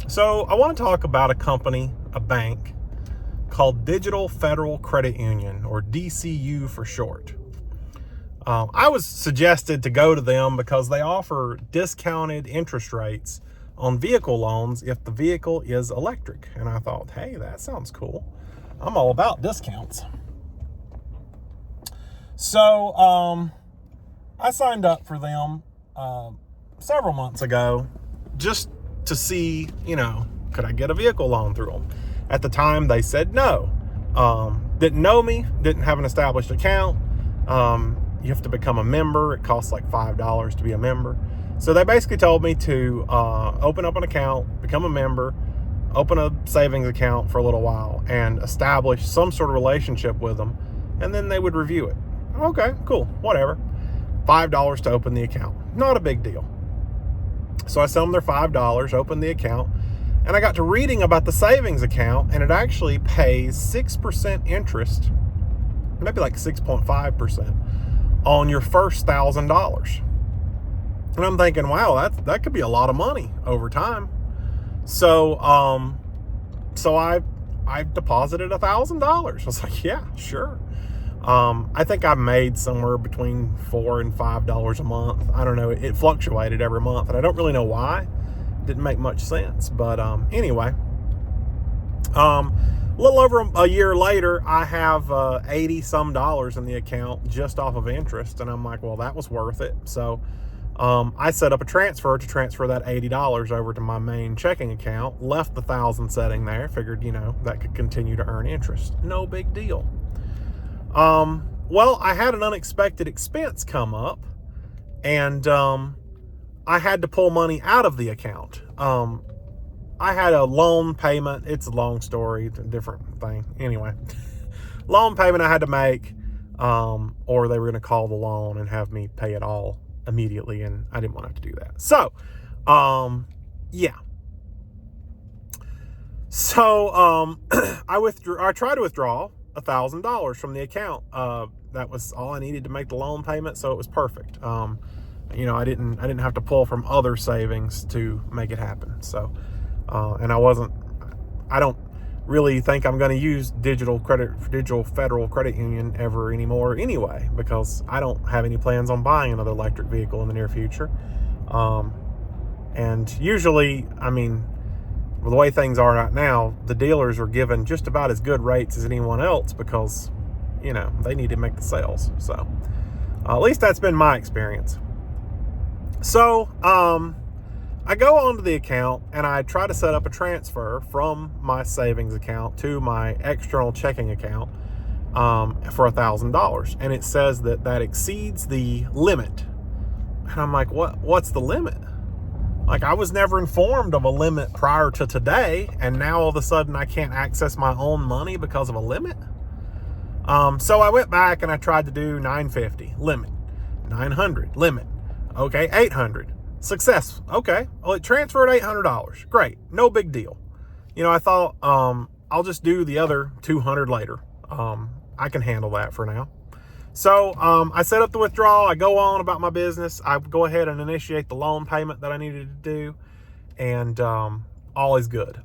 So I want to talk about a company, a bank, called Digital Federal Credit Union, or DCU for short. I was suggested to go to them because they offer discounted interest rates on vehicle loans if the vehicle is electric. And I thought, hey, that sounds cool. I'm all about discounts. So I signed up for them several months ago just to see, could I get a vehicle loan through them? At the time, they said no. Didn't know me, didn't have an established account. You have to become a member. It costs like $5 to be a member. So they basically told me to open up an account, become a member, open a savings account for a little while, and establish some sort of relationship with them, and then they would review it. Okay, cool, whatever. $5 to open the account. Not a big deal. So I sent them their $5, opened the account, and I got to reading about the savings account, and it actually pays 6% interest, maybe like 6.5%, on your first $1,000. And I'm thinking, wow, that could be a lot of money over time. So I deposited $1,000. I was like, yeah, sure. I think I made somewhere between $4 and $5 a month. I don't know. It fluctuated every month, and I don't really know why. Didn't make much sense. But anyway, a little over a year later, I have 80 some dollars in the account just off of interest, and I'm like, well, that was worth it. So I set up a transfer to transfer that $80 over to my main checking account. Left the $1,000 sitting there. Figured, that could continue to earn interest. No big deal. Well, I had an unexpected expense come up, and I had to pull money out of the account. I had a loan payment. It's a long story. It's a different thing. Anyway, loan payment I had to make, or they were going to call the loan and have me pay it all immediately, and I didn't want to have to do that. So, yeah. So, I tried to withdraw $1,000 from the account. That was all I needed to make the loan payment, so it was perfect. I didn't have to pull from other savings to make it happen. So, and I don't really think I'm going to use Digital Federal Credit Union ever anymore anyway, because I don't have any plans on buying another electric vehicle in the near future. And usually, the way things are right now, the dealers are given just about as good rates as anyone else because, they need to make the sales. So, at least that's been my experience. So, I go onto the account and I try to set up a transfer from my savings account to my external checking account for $1,000. And it says that exceeds the limit. And I'm like, what's the limit? Like, I was never informed of a limit prior to today, and now all of a sudden I can't access my own money because of a limit. So I went back and I tried to do $950 limit, $900 limit. Okay, $800 success. Okay, well, it transferred $800. Great, no big deal. I thought I'll just do the other $200 later. I can handle that for now. So I set up the withdrawal. I go on about my business. I go ahead and initiate the loan payment that I needed to do, and all is good.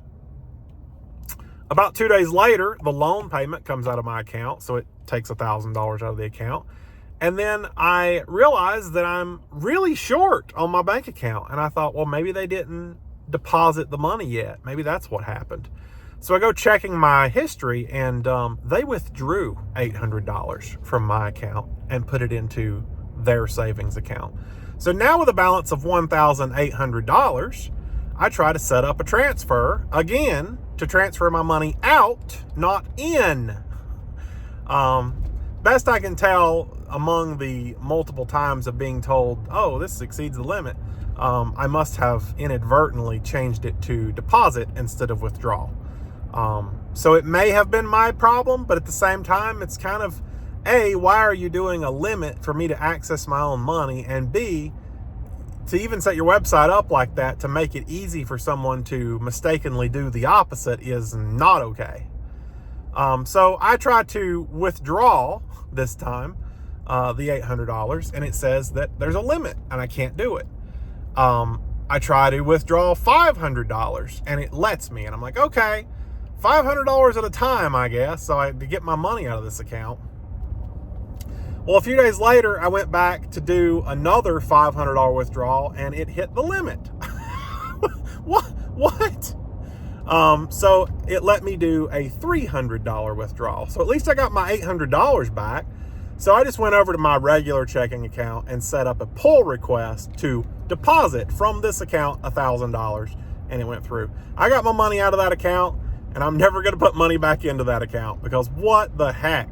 About 2 days later, the loan payment comes out of my account, so it takes $1,000 out of the account. And then I realized that I'm really short on my bank account, and I thought, well, maybe they didn't deposit the money yet. Maybe that's what happened. So I go checking my history, and they withdrew $800 from my account and put it into their savings account. So now with a balance of $1,800, I try to set up a transfer again to transfer my money out, not in. Best I can tell, among the multiple times of being told, oh, this exceeds the limit, I must have inadvertently changed it to deposit instead of withdrawal. So it may have been my problem, but at the same time, it's kind of, A, why are you doing a limit for me to access my own money? And B, to even set your website up like that to make it easy for someone to mistakenly do the opposite is not okay. So I tried to withdraw this time, the $800, and it says that there's a limit and I can't do it. I try to withdraw $500 and it lets me. And I'm like, okay, $500 at a time, I guess. So I had to get my money out of this account. Well, a few days later, I went back to do another $500 withdrawal and it hit the limit. What? So it let me do a $300 withdrawal. So at least I got my $800 back. So I just went over to my regular checking account and set up a pull request to deposit from this account $1,000, and it went through. I got my money out of that account, and I'm never going to put money back into that account because what the heck?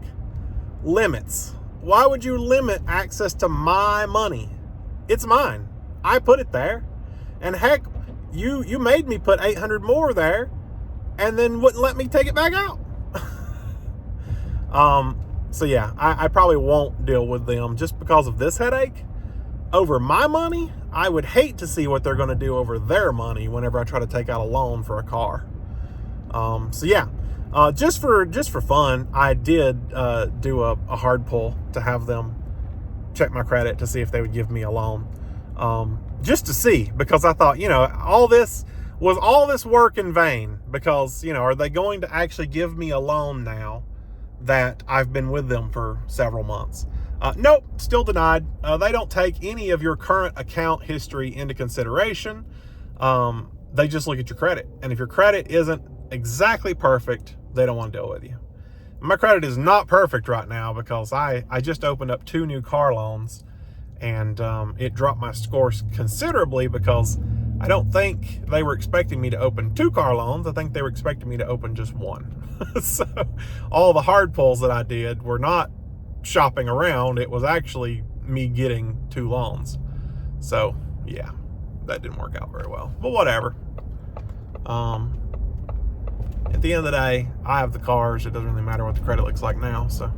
Limits. Why would you limit access to my money? It's mine. I put it there. And heck, you made me put 800 more there and then wouldn't let me take it back out. So yeah, I probably won't deal with them just because of this headache. Over my money, I would hate to see what they're going to do over their money whenever I try to take out a loan for a car. So yeah, just for fun, I did do a hard pull to have them check my credit to see if they would give me a loan. Just to see, because I thought, all this work in vain? Because, are they going to actually give me a loan now that I've been with them for several months? Nope, still denied. They don't take any of your current account history into consideration. They just look at your credit. And if your credit isn't exactly perfect, they don't want to deal with you. My credit is not perfect right now because I just opened up 2 new car loans, and it dropped my scores considerably because I don't think they were expecting me to open 2 car loans. I think they were expecting me to open just 1. So all the hard pulls that I did were not shopping around. It was actually me getting 2 loans. So yeah, that didn't work out very well, but whatever. At the end of the day, I have the cars. It doesn't really matter what the credit looks like now. So